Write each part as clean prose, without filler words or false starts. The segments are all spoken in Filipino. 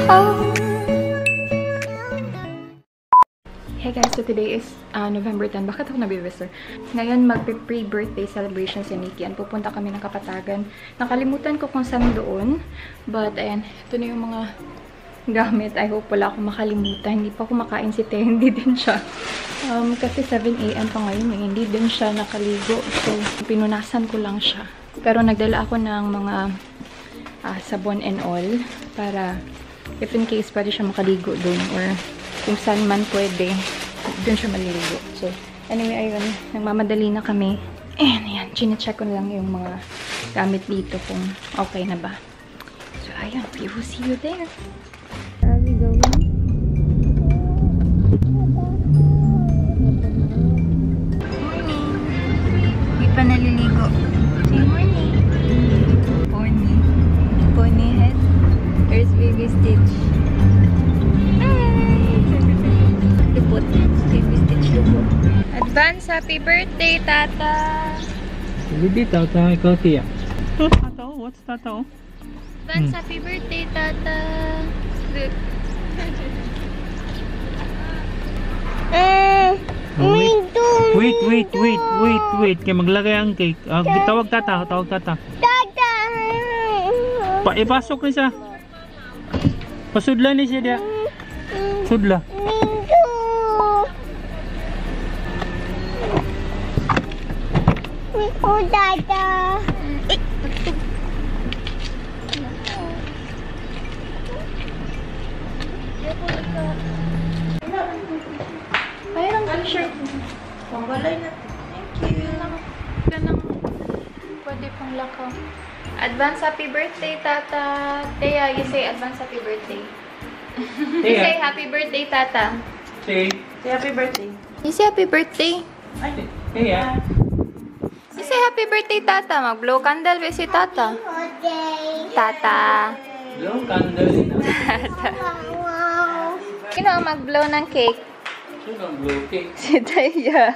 Hey guys, so today is November 10. Bakit ako nabibister? Ngayon mag-pre-birthday celebration si Nikki. Pupunta kami ng Kapatagan. Nakalimutan ko kung saan doon. But ayan, ito na yung mga gamit. I hope wala akong makalimutan. Hindi pa ako makain si Te. Hindi din siya. Kasi 7 AM pa ngayon. Hindi din siya nakaligo. So, pinunasan ko lang siya. Pero nagdala ako ng mga sabon and all. Para if in case pwede siya makaligo doon. Or kung saan man pwede, doon siya maliligo. So, anyway, ayun. Nagmamadali na kami. And ayan, chine-check ko lang yung mga gamit dito kung okay na ba. So, ayun. We will see you there. Where are we going? Morning! Hindi pa naliligo. Say morning! Pony. Pony head. There's baby Stitch. Advance happy birthday, Tata! Hindi, Tata. Ikaw, Tia. Tata? What's Tata? Advance happy birthday, Tata! Look. Wait. Kaya maglagay ang cake. Tawag Tata. Tata! Ipasok na siya. Pasudla ni siya dia. Sudla. Oh, Dada. Ayun ang t-shirt. Pangbalay na. Thank you. Ganang pwede pang lakaw. Advance happy birthday, Tata. Teya, you say advance happy birthday. You say happy birthday, Tata. Say Happy birthday. You say happy birthday. Tia. You say happy birthday, Tata. Mag-blow candle with si Tata. Okay. Tata. Blow candle. Tata. Wow. Sino ang mag-blow ng cake? Sino ang blow cake? Si Teya.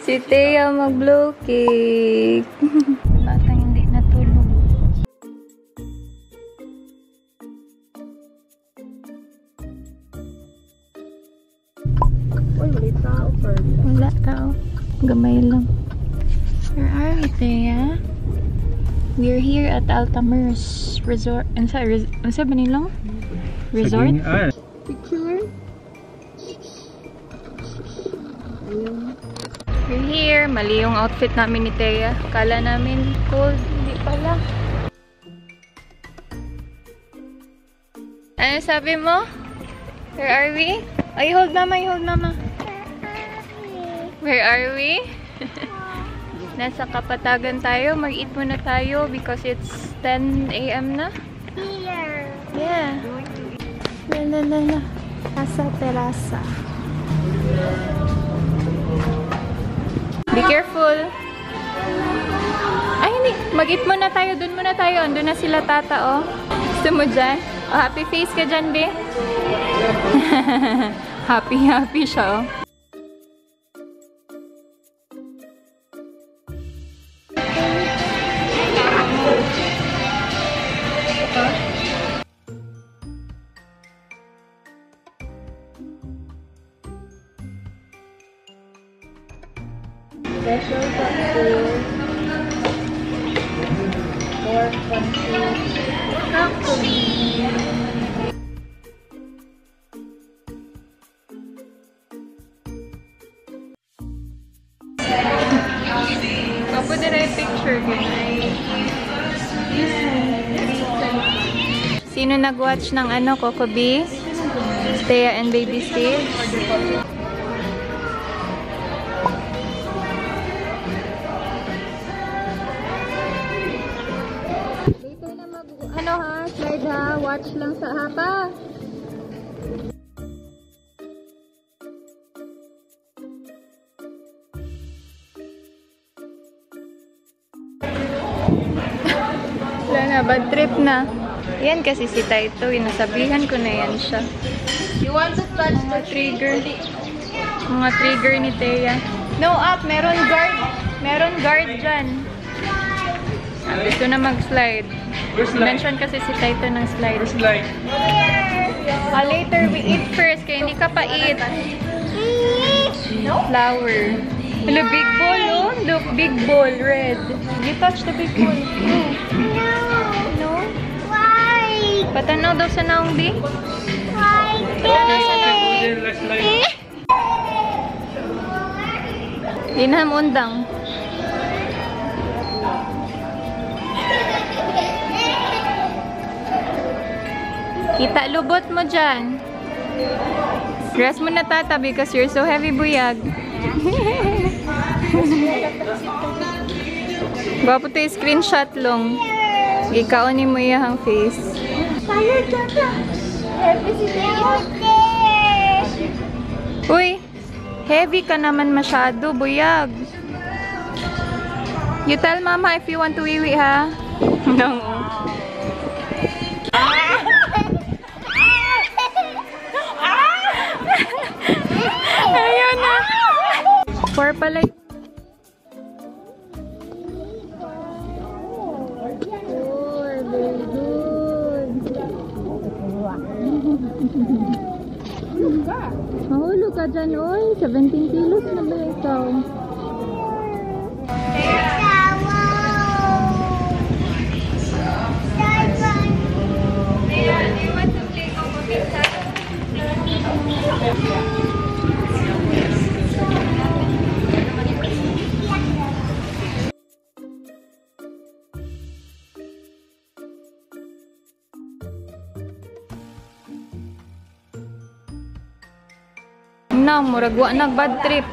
Si Teya mag-blow cake. Bata hindi natulog. Uy, may tao, Ferb. Wala tao. Gamay lang. Where are we, Teya? We're here at Altamers Resort. Ano ba nilang? Resort? Picture? We're here. Mali yung outfit namin ni Teya. Kala namin cold. Hindi pala. Ano sabi mo? Where are we? Ay, hold mama. Where are we? Nasa Kapatagan tayo. Mag-eat muna tayo because it's 10 AM na. Here. Yeah. La. Casa Terasa. Be careful. Ay, hindi. Mag-eat muna tayo. Doon muna tayo. Doon na sila, Tata, oh. Gusto mo dyan? Oh, happy face ka dyan, be? Happy siya, oh. Special cocktail. Pork pancit. Broccoli. Kapo din ay picture ko. Sino nag-watch ng ano, Coco B? Teya and Baby Steve? Later na ano ha, slide ha, watch lang sa hapa. Wala na, bad trip na. Yan kasi si Taito, inasabihan ko na yan siya. You want to touch the Trigger. Mga trigger ni Teya. No up, meron guard. Meron guard dyan. Gusto na mag-slide. Where's slide? Mention kasi si Taito ng slide. Where's slide? Later, we eat first. Kaya hindi ka pa eat. Flower. Hello, big ball, oh. Look, big ball, red. You touch the big ball. No? Why? Patanaw daw sa naong, B. Why? Let's slide. Di na mo undang. Kita lubot mo dyan. Rest mo na tata because you're so heavy, buyag. Gwapo to yung screenshot long. Ikaonin mo yung face. Fire, Tata. Happy si Tata. Uy, heavy ka naman masyado, buyag. You tell mama if you want to wiwi, ha? No. Ayun na. Four pala. Mahulog ka dyan, oy. 17 kilos na ba ikaw? No, murag wa nag bad trip.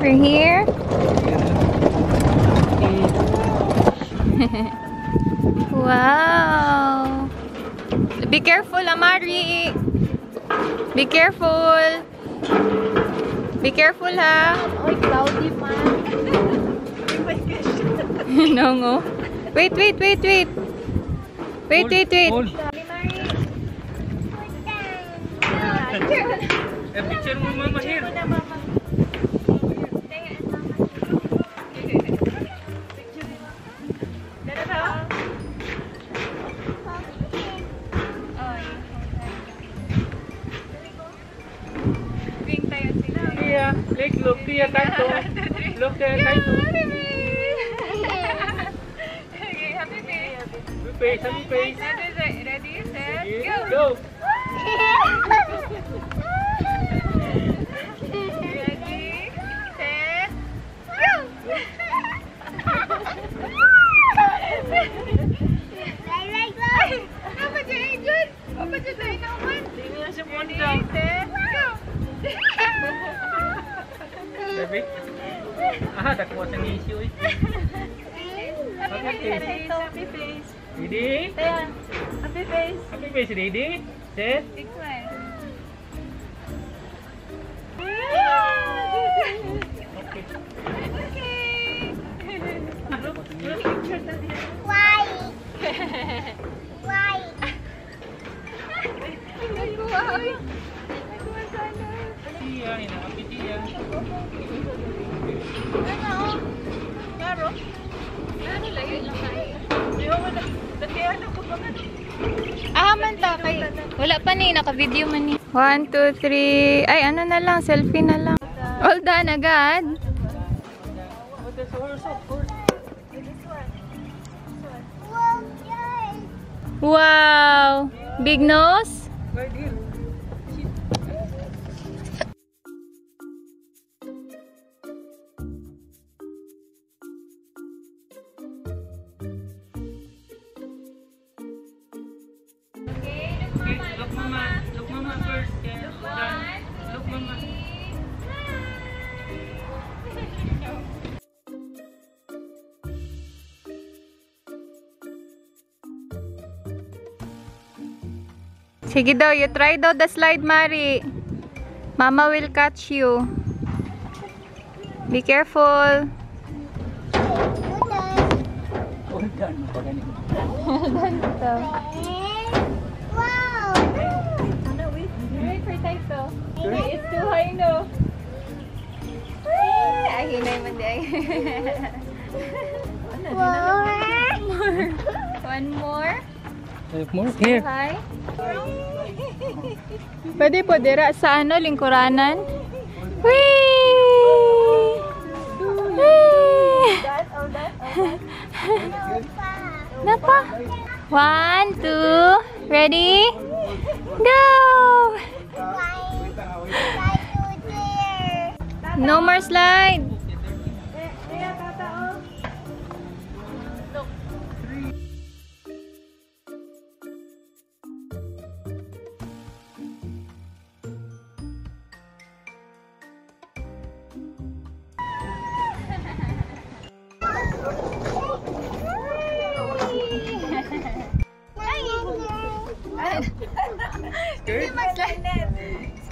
We're here. Wow. Be careful, Amari. Be careful. Be careful, ha. Oy, cloudy man. No, no. Wait. Wait. Hold. Picture mo, mama, here. Tia, look, Tia, Taito. Look there, Taito. Happy face. Ready, set, Go. Baby? Ah, takbo sa issue eh. Happy face. Didi? Happy face. Happy face, Didi. Set. Okay. Why? Why? Tia, happy Tia. Man ta kay wala pa ni naka-video man ni. 1 2 3. Ay ano na lang, selfie na lang. All done agad. Wow, big nose. Look mama first. Yeah. Look mama. Sige daw, you try daw the slide, Mari. Mama will catch you. Be careful. Wow! Wait for Taito. It's too high, no? Ay, hinay man di ay. One more. More here. Hi. Pwede po dira sa ano, lingkuranan. Whee! Whee! Napa? 1, 2, ready? Go! No more slide.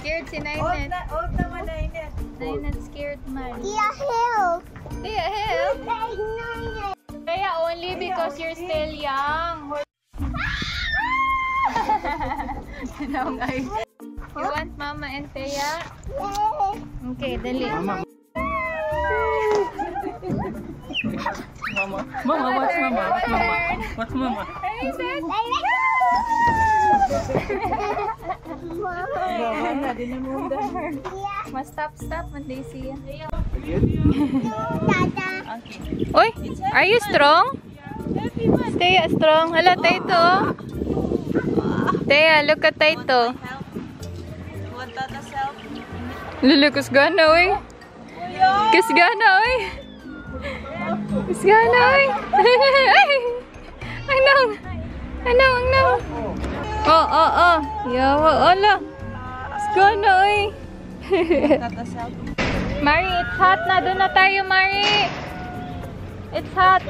Scared si Nainet. Nainet scared man. Yeah, help. Yeah, help. Kaya only because you're still young. You want Mama and Thea? Okay, dali. Mama, what's mama? What's mama? What's mama? Mas stop, man, Daisy. Oy, are you strong? Stay strong. Hala, Taito. Thea, look at Taito. Lulu, kusgana, oy. Kusgana, oy. Kusgana, oy. Anong. Oh. Yawa, ala. Kusgana, oy. Mari, it's hot na. Doon na tayo, Mari. It's hot.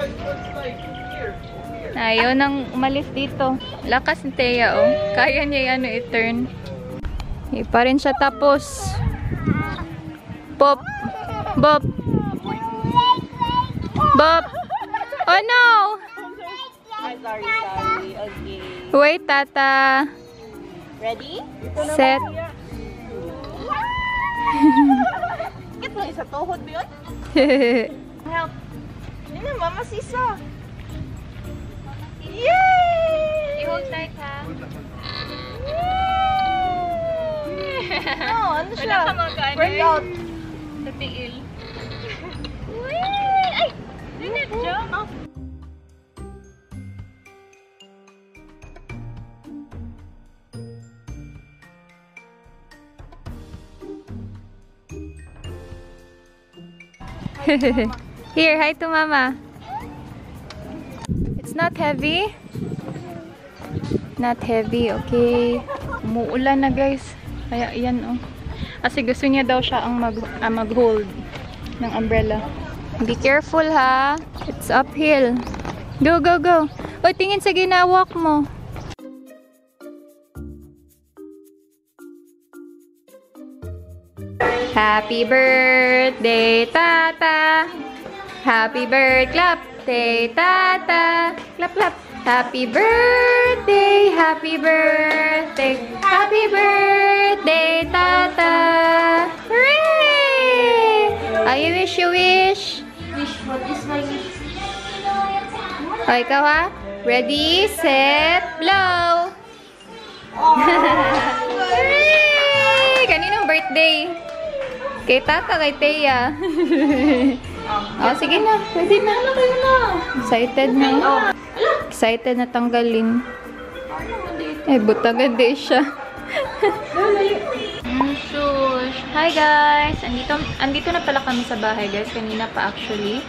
Ayaw nang umalis dito. Lakas ni Thea, oh. Kaya niya ano i-turn. Hindi pa rin siya tapos. Pop. Bop. Bop. Oh no! Sorry. Okay. Wait, Tata. Ready? Set. Bakit mo isa tuhod ba yun? Help. Hindi na, Mama Sisa. Yay! I-hold tight, ha? No, ano siya? Wala ka mag-ano. Workout. Sa tiil. Ay! Didn't jump. Here, hi to Mama. It's not heavy. Not heavy, okay. Umuulan na, guys. Kaya yan, oh. Kasi gusto niya daw siya ang mag-hold ng umbrella. Be careful, ha. It's uphill. Go. O, tingin sa ginawak mo. Happy birthday, Tata. Happy birthday, Tata. Clap. Happy birthday, happy birthday, happy birthday, Tata. Hooray! You wish. What is my wish? O, ikaw ha? Ready, set, blow! Hooray! Kaninong birthday? Kay Tata, kay Thea. Sige na. Pwede na. Excited na. Excited na tanggalin. Butagan din siya. Shush. Hi guys! Andito na pala kami sa bahay guys. Kanina pa actually.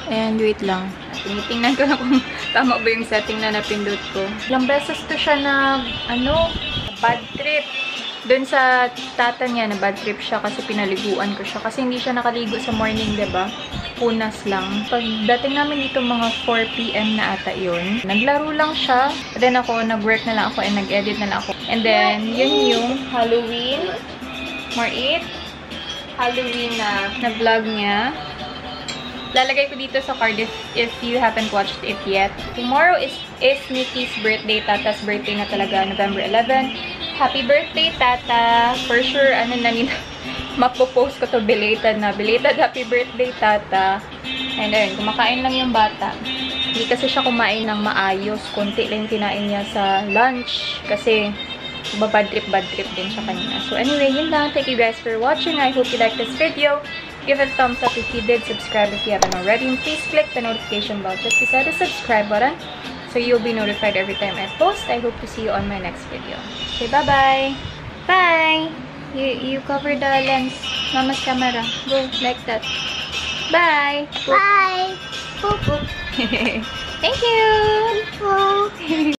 And wait lang. Tinitingnan ko na kung tama ba yung setting na napindot ko. Ilang beses to siya na bad trip. Doon sa tata niya, na bad trip siya kasi pinaliguan ko siya. Kasi hindi siya nakaligo sa morning, diba? Punas lang. Pagdating namin dito mga 4 PM na ata yun. Naglaro lang siya. Then ako, nag-work na lang ako and nag-edit na lang ako. And then, yun yung Halloween. Halloween na vlog niya. Lalagay ko dito sa card if you haven't watched it yet. Tomorrow is Nikki's birthday. Tata's birthday na talaga, November 11. Happy birthday, Tata! For sure, ano na nila, mapopost ko to belated na. Belated happy birthday, Tata. And then, kumakain lang yung bata. Hindi kasi siya kumain ng maayos. Konti lang yung kinain niya sa lunch. Kasi, bad trip din siya kanina. So anyway, yun lang. Thank you guys for watching. I hope you liked this video. Give it a thumbs up if you did. Subscribe if you haven't already. And please click the notification bell just beside the subscribe button so you'll be notified every time I post. I hope to see you on my next video. Okay, bye-bye. Bye! You cover the lens. Mama's camera. Go, like that. Bye! Bye! Boop, boop. Thank you!